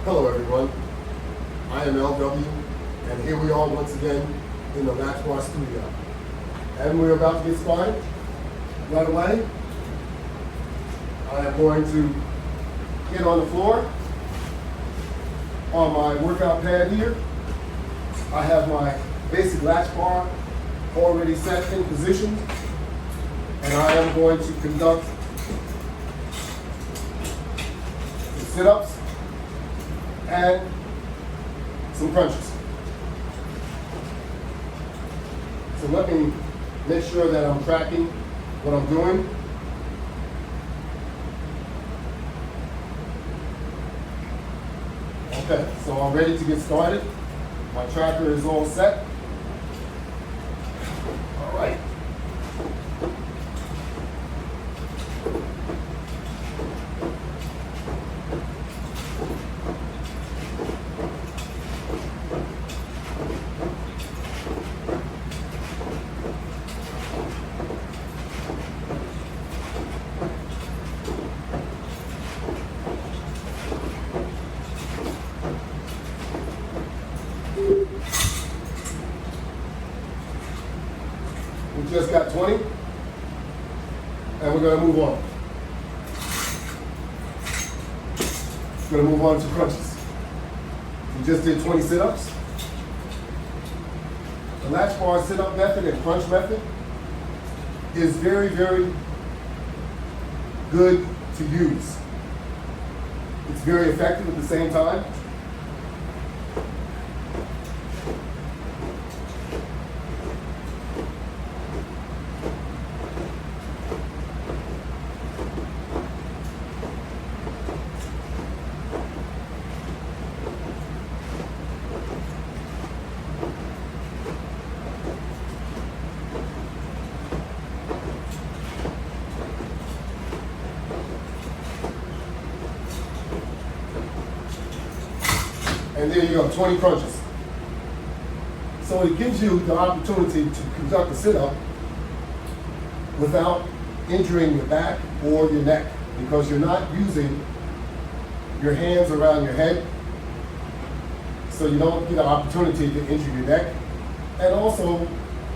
Hello everyone, I am LW, and here we are once again in the Latchbar studio. And we're about to get started right away. I am going to get on the floor on my workout pad here. I have my basic latch bar already set in position, and I am going to conduct some sit-ups and some crunches. So let me make sure that I'm tracking what I'm doing. Okay, so I'm ready to get started. My tracker is all set. All right. We just got 20, and we're going to move on. We're going to move on to crunches. We just did 20 sit-ups. The latch bar sit-up method and crunch method is very, very good to use. It's very effective at the same time. And there you go, 20 crunches. So it gives you the opportunity to conduct a sit-up without injuring your back or your neck, because you're not using your hands around your head, so you don't get an opportunity to injure your neck. And also,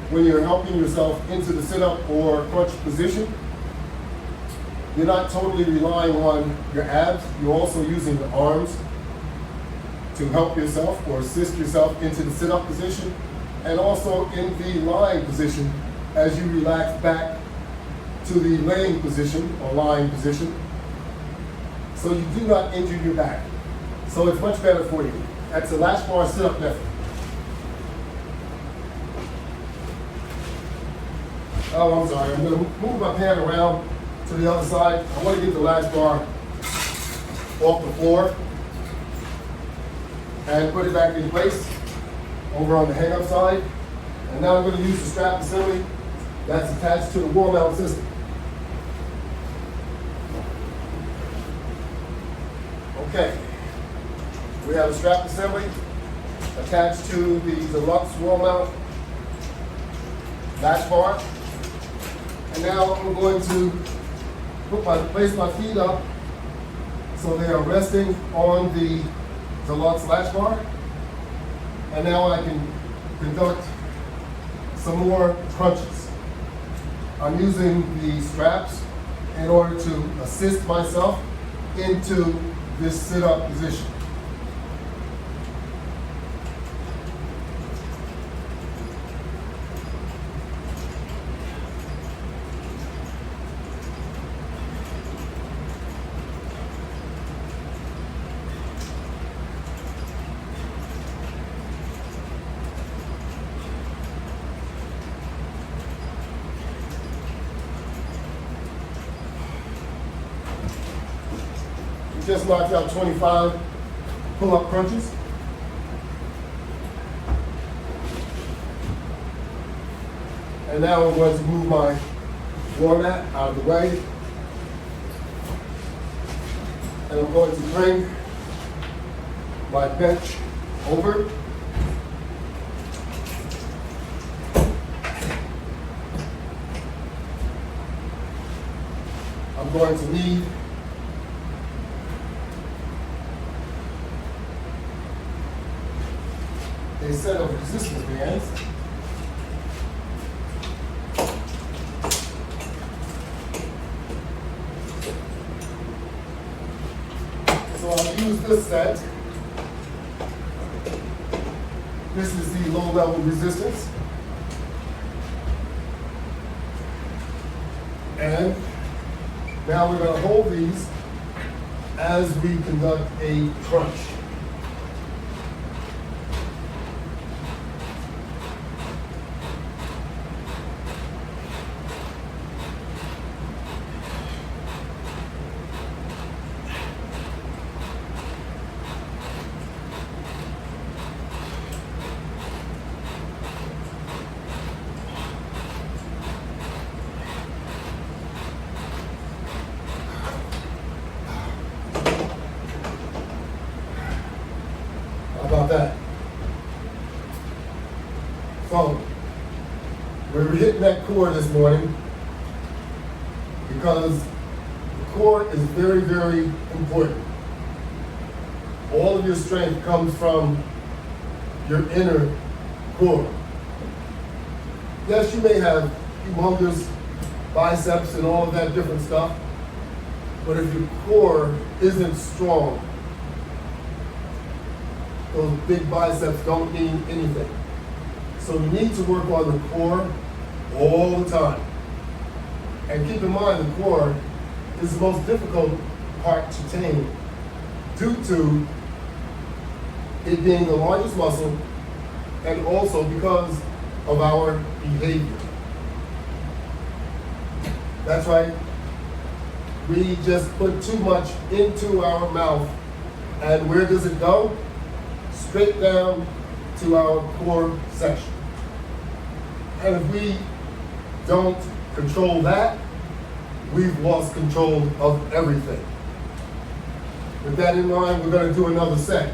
when you're helping yourself into the sit-up or crunch position, you're not totally relying on your abs, you're also using the arms to help yourself or assist yourself into the sit-up position, and also in the lying position as you relax back to the laying position or lying position, so you do not injure your back. So it's much better for you. That's the latch bar sit-up method. Oh, I'm sorry, I'm going to move my pan around to the other side. I want to get the latch bar off the floor and put it back in place over on the hang-up side. And now I'm going to use the strap assembly that's attached to the wall mount system. Okay, we have a strap assembly attached to the Deluxe wall mount latch bar. And now I'm going to place my feet up so they are resting on the Deluxe latch bar, and now I can conduct some more crunches. I'm using the straps in order to assist myself into this sit-up position. Just knocked out 25 pull-up crunches. And now I'm going to move my floor mat out of the way. And I'm going to bring my bench over. I'm going to need a set of resistance bands. So I'll use this set. This is the low-level resistance. And now we're going to hold these as we conduct a crunch. About that. So, we were hitting that core this morning because the core is very, very important. All of your strength comes from your inner core. Yes, you may have humongous biceps and all of that different stuff, but if your core isn't strong, those big biceps don't mean anything. So you need to work on the core all the time. And keep in mind, the core is the most difficult part to tame due to it being the largest muscle and also because of our behavior. That's right. We just put too much into our mouth, and where does it go? Straight down to our core section. And if we don't control that, we've lost control of everything. With that in mind, we're going to do another set.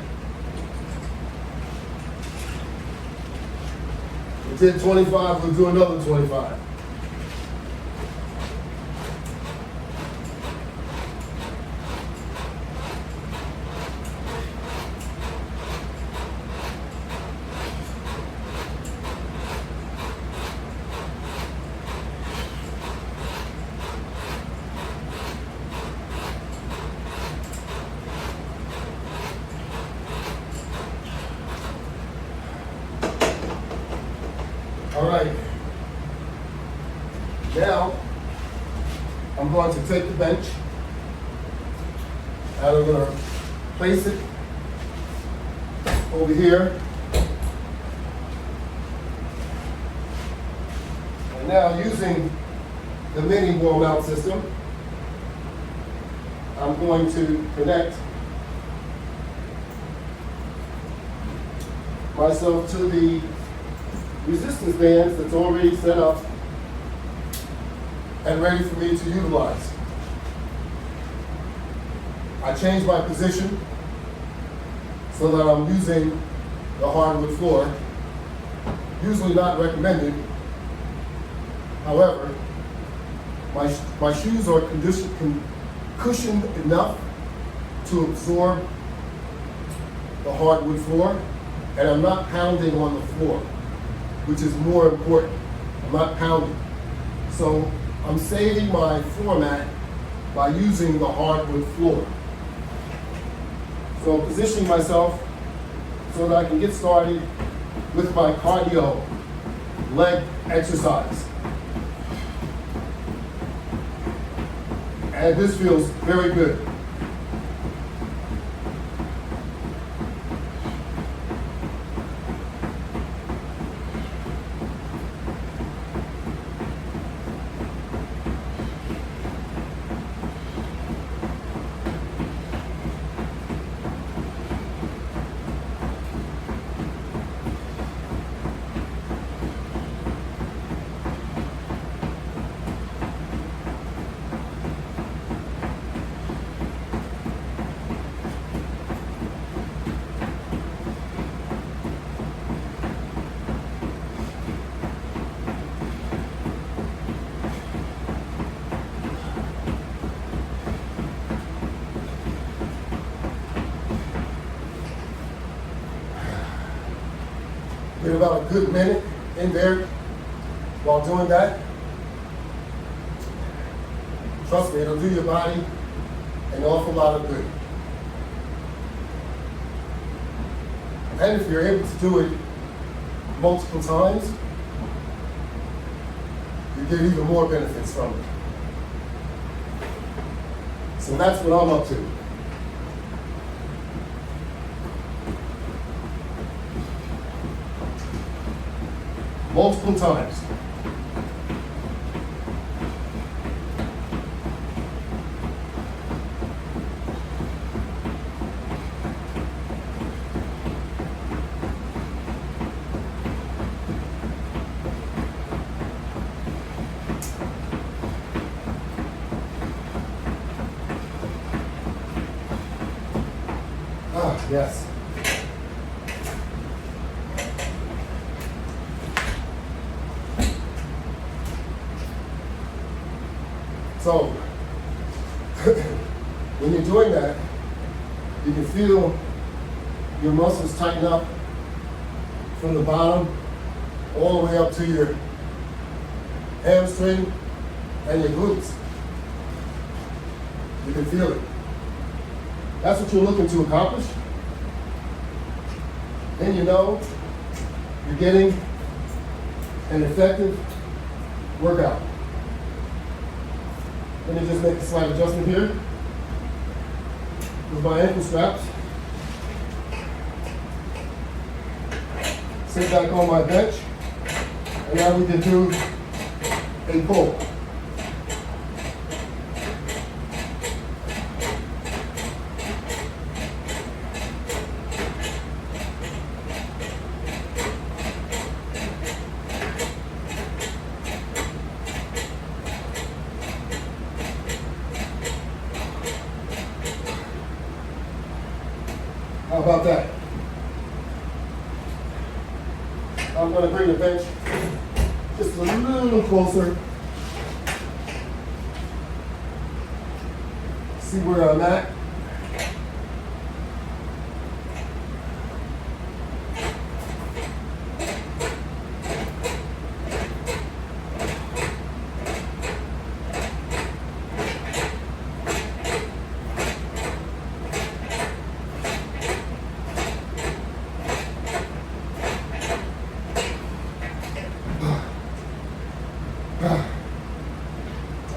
We did 25, we'll do another 25. All right, now I'm going to take the bench and I'm going to place it over here. And now using the mini wall mount system, I'm going to connect myself to the resistance bands that's already set up and ready for me to utilize. I change my position so that I'm using the hardwood floor. Usually not recommended. However, my shoes are cushioned enough to absorb the hardwood floor, and I'm not pounding on the floor, which is more important. I'm not pounding. So I'm saving my floor mat by using the hardwood floor. So I'm positioning myself so that I can get started with my cardio leg exercise. And this feels very good. Get about a good minute in there while doing that. Trust me, it'll do your body an awful lot of good. And if you're able to do it multiple times, you get even more benefits from it. So that's what I'm up to. Multiple times. Ah, yes. So, when you're doing that, you can feel your muscles tighten up from the bottom all the way up to your hamstring and your glutes. You can feel it. That's what you're looking to accomplish. Then you know you're getting an effective workout. Let me just make a slight adjustment here with my ankle straps. Sit back on my bench, and now we can do a pull. How about that? I'm going to bring the bench just a little closer. See where I'm at.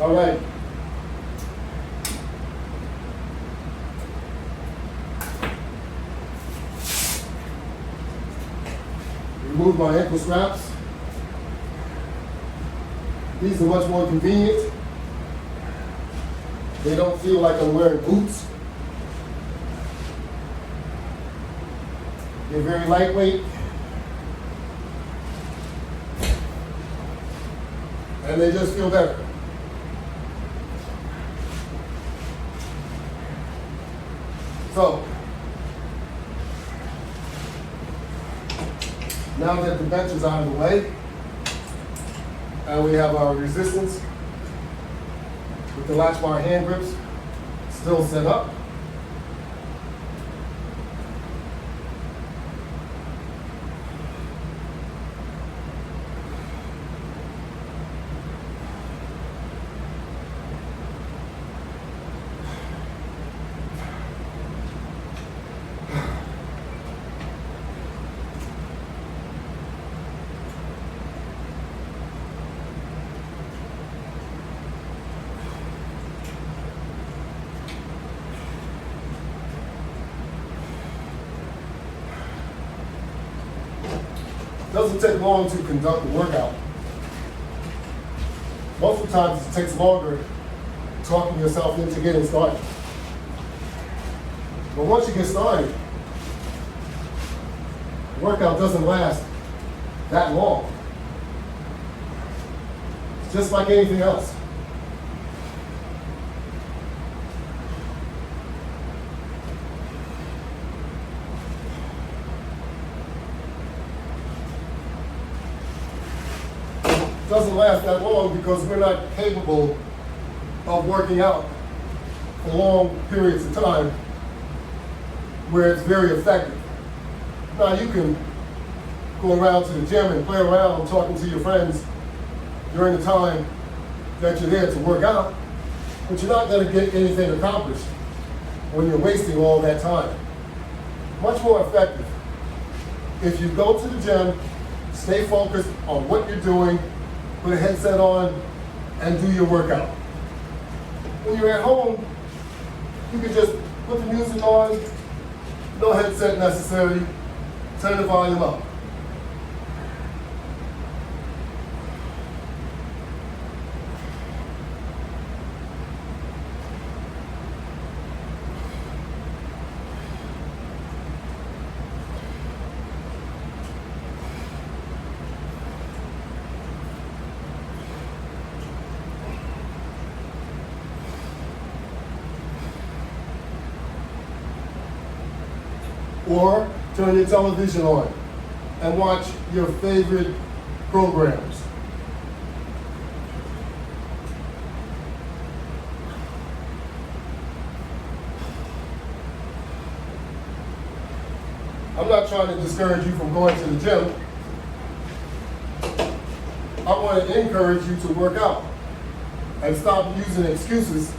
All right. Remove my ankle straps. These are much more convenient. They don't feel like I'm wearing boots. They're very lightweight. And they just feel better. So, now that the bench is out of the way, and we have our resistance with the Latchbar hand grips still set up, it doesn't take long to conduct a workout. Most of the times it takes longer talking yourself into getting started. But once you get started, the workout doesn't last that long. It's just like anything else. Doesn't last that long because we're not capable of working out for long periods of time where it's very effective. Now you can go around to the gym and play around talking to your friends during the time that you're there to work out, but you're not going to get anything accomplished when you're wasting all that time. Much more effective if you go to the gym, stay focused on what you're doing, put a headset on, and do your workout. When you're at home, you can just put the music on, no headset necessary, turn the volume up. Or turn your television on and watch your favorite programs. I'm not trying to discourage you from going to the gym. I want to encourage you to work out and stop using excuses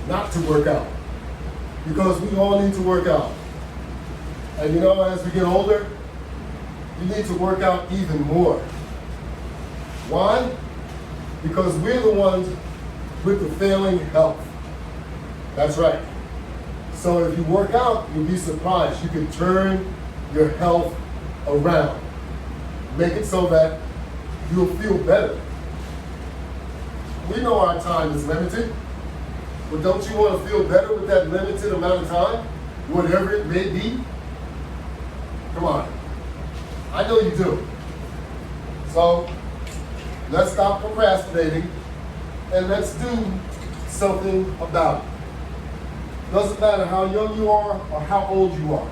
not to work out, because we all need to work out. And you know, as we get older, you need to work out even more. Why? Because we're the ones with the failing health. That's right. So if you work out, you'll be surprised. You can turn your health around. Make it so that you'll feel better. We know our time is limited, but don't you want to feel better with that limited amount of time, whatever it may be? Come on. I know you do. So let's stop procrastinating and let's do something about it. Doesn't matter how young you are or how old you are.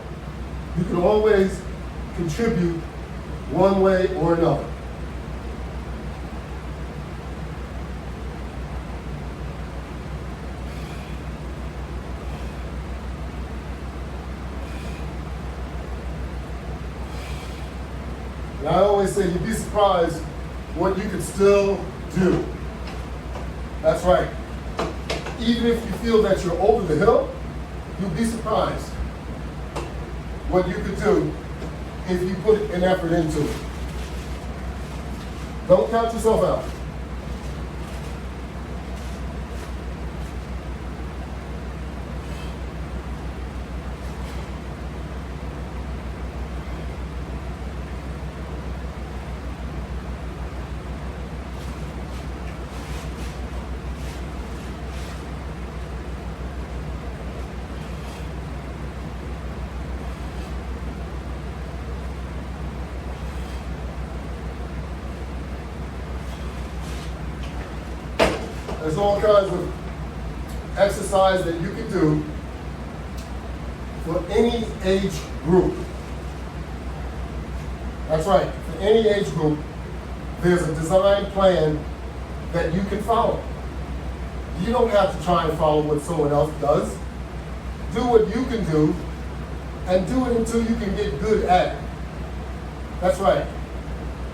You can always contribute one way or another. And I always say you'd be surprised what you can still do. That's right. Even if you feel that you're over the hill, you'll be surprised what you could do if you put an effort into it. Don't count yourself out. There's all kinds of exercise that you can do for any age group. That's right, for any age group, there's a design plan that you can follow. You don't have to try and follow what someone else does. Do what you can do, and do it until you can get good at it. That's right.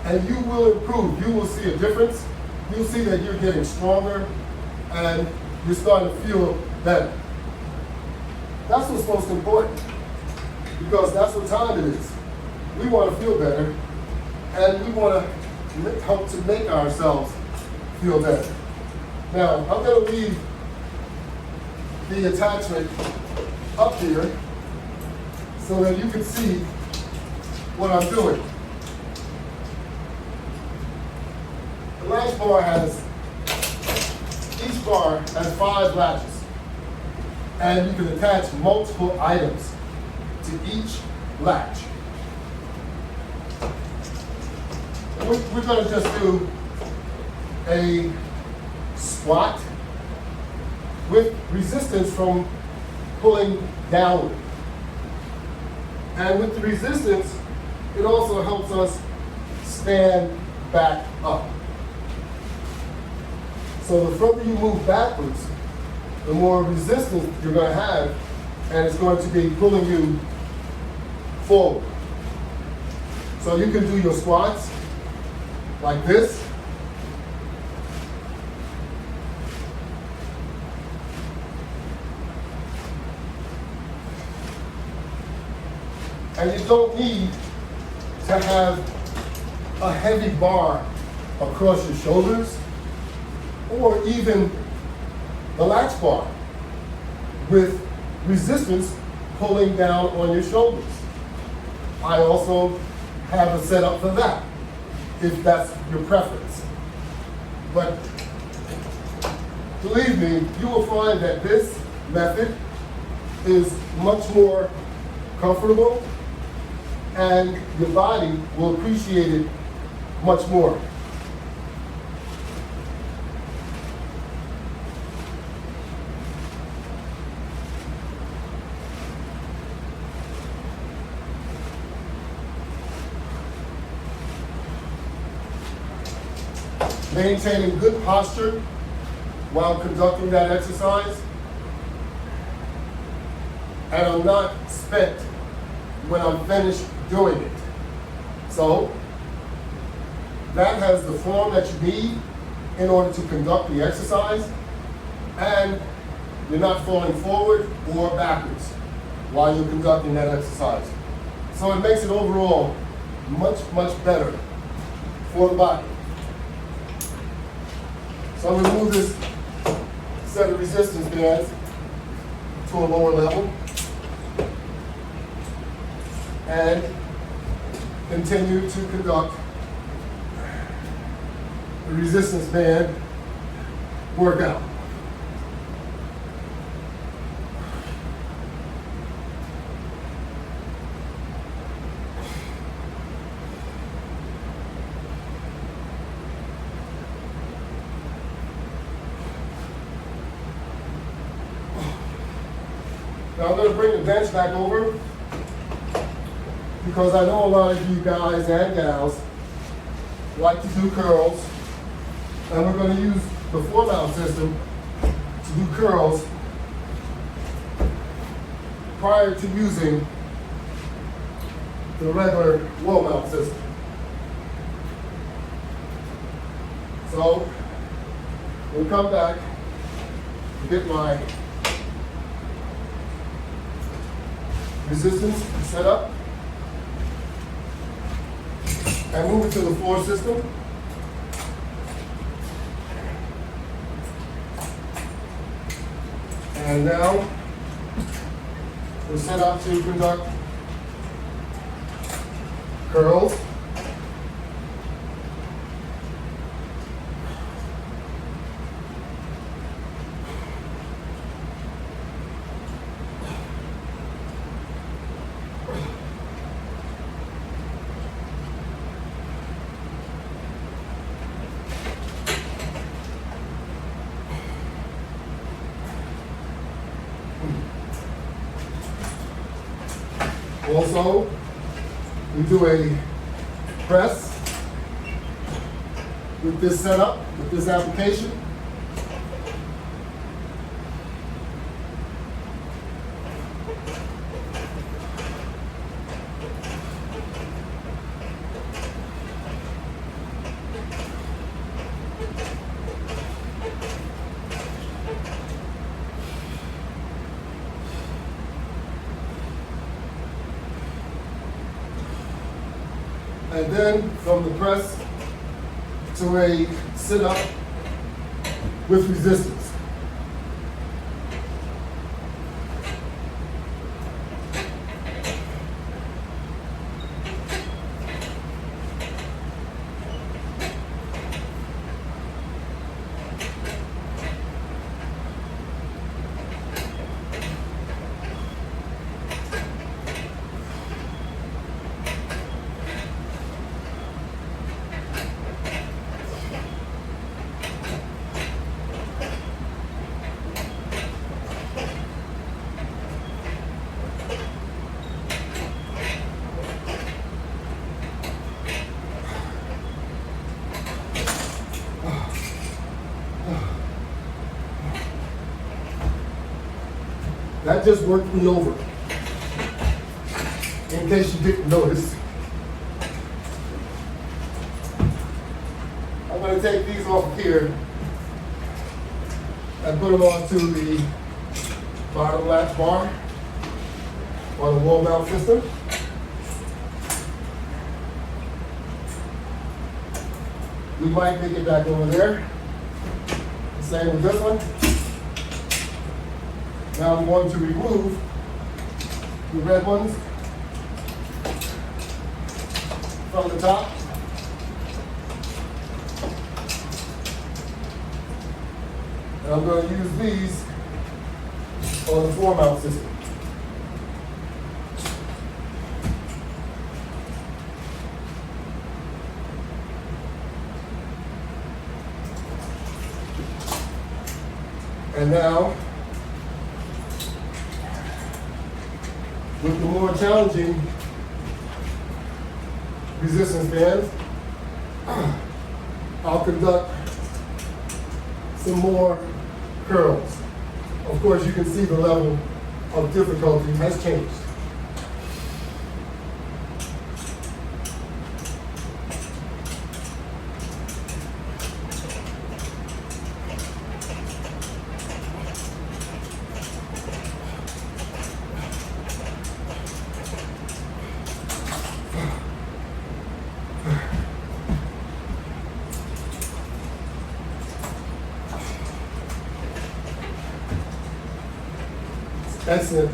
And you will improve. You will see a difference. You'll see that you're getting stronger and you're starting to feel better. That's what's most important, because that's what time it is. We want to feel better, and we want to help to make ourselves feel better. Now, I'm going to leave the attachment up here so that you can see what I'm doing. The latch bar has, each bar has 5 latches, and you can attach multiple items to each latch. We're going to just do a squat with resistance from pulling downward. And with the resistance, it also helps us stand back up. So the further you move backwards, the more resistance you're going to have, and it's going to be pulling you forward. So you can do your squats like this. And you don't need to have a heavy bar across your shoulders or even the latch bar with resistance pulling down on your shoulders. I also have a setup for that, if that's your preference. But believe me, you will find that this method is much more comfortable and your body will appreciate it much more. Maintaining good posture while conducting that exercise. And I'm not spent when I'm finished doing it. So that has the form that you need in order to conduct the exercise, and you're not falling forward or backwards while you're conducting that exercise. So it makes it overall much, much better for the body. So I'm going to move this set of resistance bands to a lower level and continue to conduct the resistance band workout. Now I'm going to bring the bench back over because I know a lot of you guys and gals like to do curls, and we're going to use the 4-mount system to do curls prior to using the regular low-mount system. So we'll come back and get my resistance set up and move it to the floor system. And now we're set up to conduct curls. Also, we do a press with this setup, with this application. And then from the press to a sit-up with resistance. That just worked me over, in case you didn't notice. take these off of here and put them onto the bottom latch bar on the wall mount system. We might make it back over there. Same with this one. Now I'm going to remove the red ones from the top. And I'm going to use these on the floor mount system. And now, with the more challenging resistance bands, I'll conduct some more curls. Of course, you can see the level of difficulty has changed.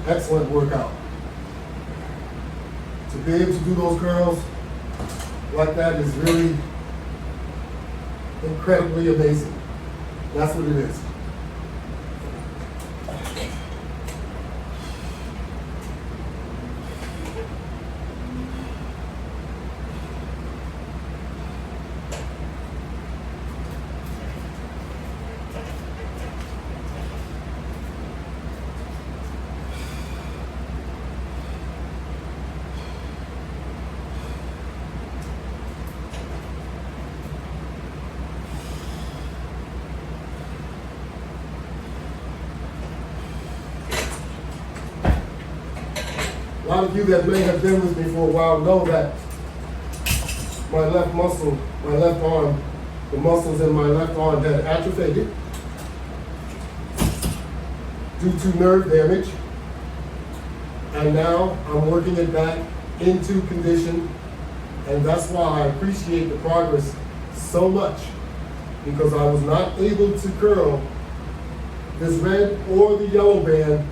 Excellent workout. To be able to do those curls like that is really incredibly amazing. That's what it is. A lot of you that may have been with me for a while know that my left muscle, my left arm, the muscles in my left arm had atrophied due to nerve damage. And now I'm working it back into condition, and that's why I appreciate the progress so much, because I was not able to curl this red or the yellow band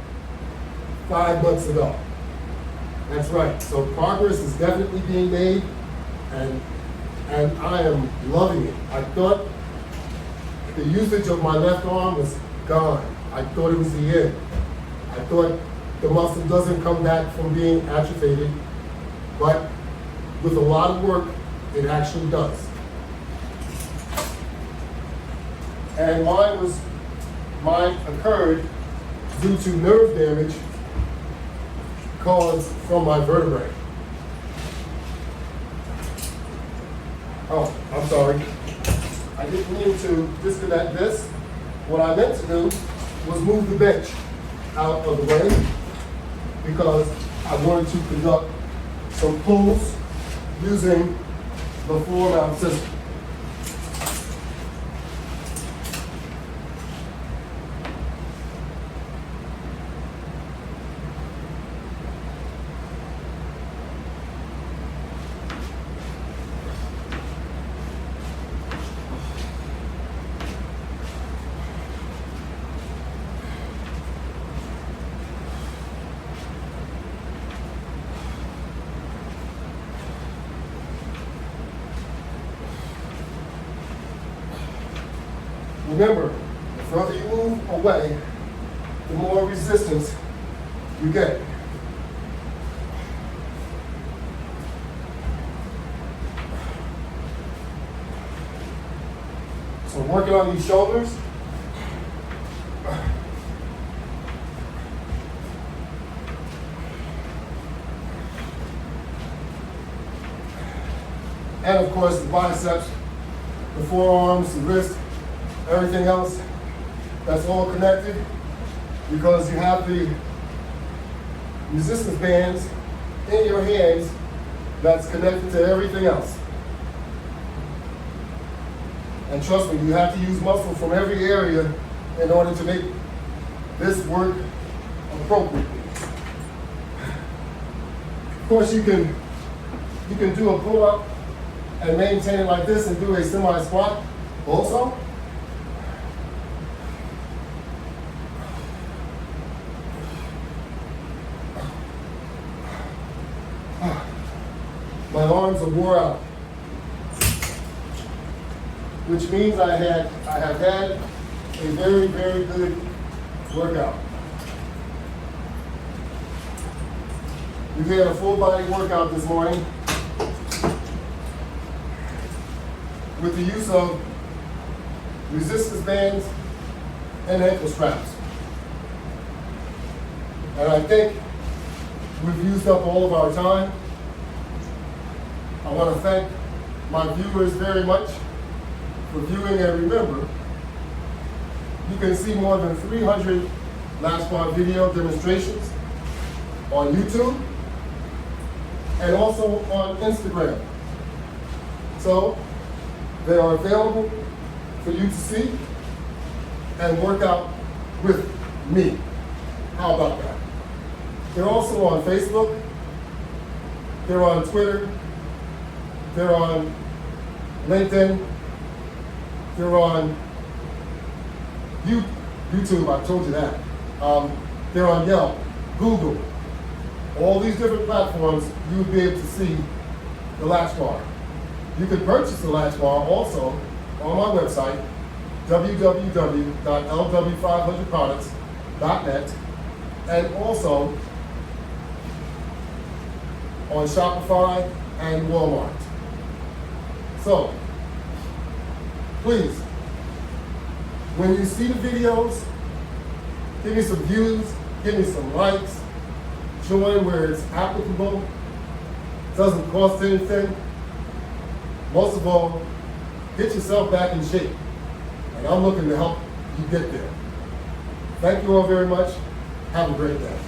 5 months ago. That's right. So progress is definitely being made, and I am loving it. I thought the usage of my left arm was gone. I thought it was the end. I thought the muscle doesn't come back from being atrophied, but with a lot of work, it actually does. And mine occurred due to nerve damage caused from my vertebrae. Oh, I'm sorry. I didn't mean to disconnect this. What I meant to do was move the bench out of the way, because I wanted to conduct some pulls using the floor mount system. Remember, the further you move away, the more resistance you get. So working on these shoulders. And of course the biceps, the forearms, the wrist, everything else, that's all connected, because you have the resistance bands in your hands that's connected to everything else. And trust me, you have to use muscle from every area in order to make this work appropriately. Of course, you can do a pull-up and maintain it like this and do a semi-squat also. My arms are wore out, which means I have had a very, very good workout. We had a full body workout this morning with the use of resistance bands and ankle straps. And I think we've used up all of our time. I want to thank my viewers very much for viewing, and remember, you can see more than 300 Latchbar video demonstrations on YouTube and also on Instagram. So they are available for you to see and work out with me. How about that? They're also on Facebook, they're on Twitter, they're on LinkedIn, they're on YouTube, I told you that. They're on Yelp, Google, all these different platforms. You would be able to see the Latchbar. You can purchase the Latchbar also on my website, www.lw500products.net, and also on Shopify and Walmart. So, please, when you see the videos, give me some views, give me some likes, join where it's applicable, doesn't cost anything. Most of all, get yourself back in shape. And I'm looking to help you get there. Thank you all very much. Have a great day.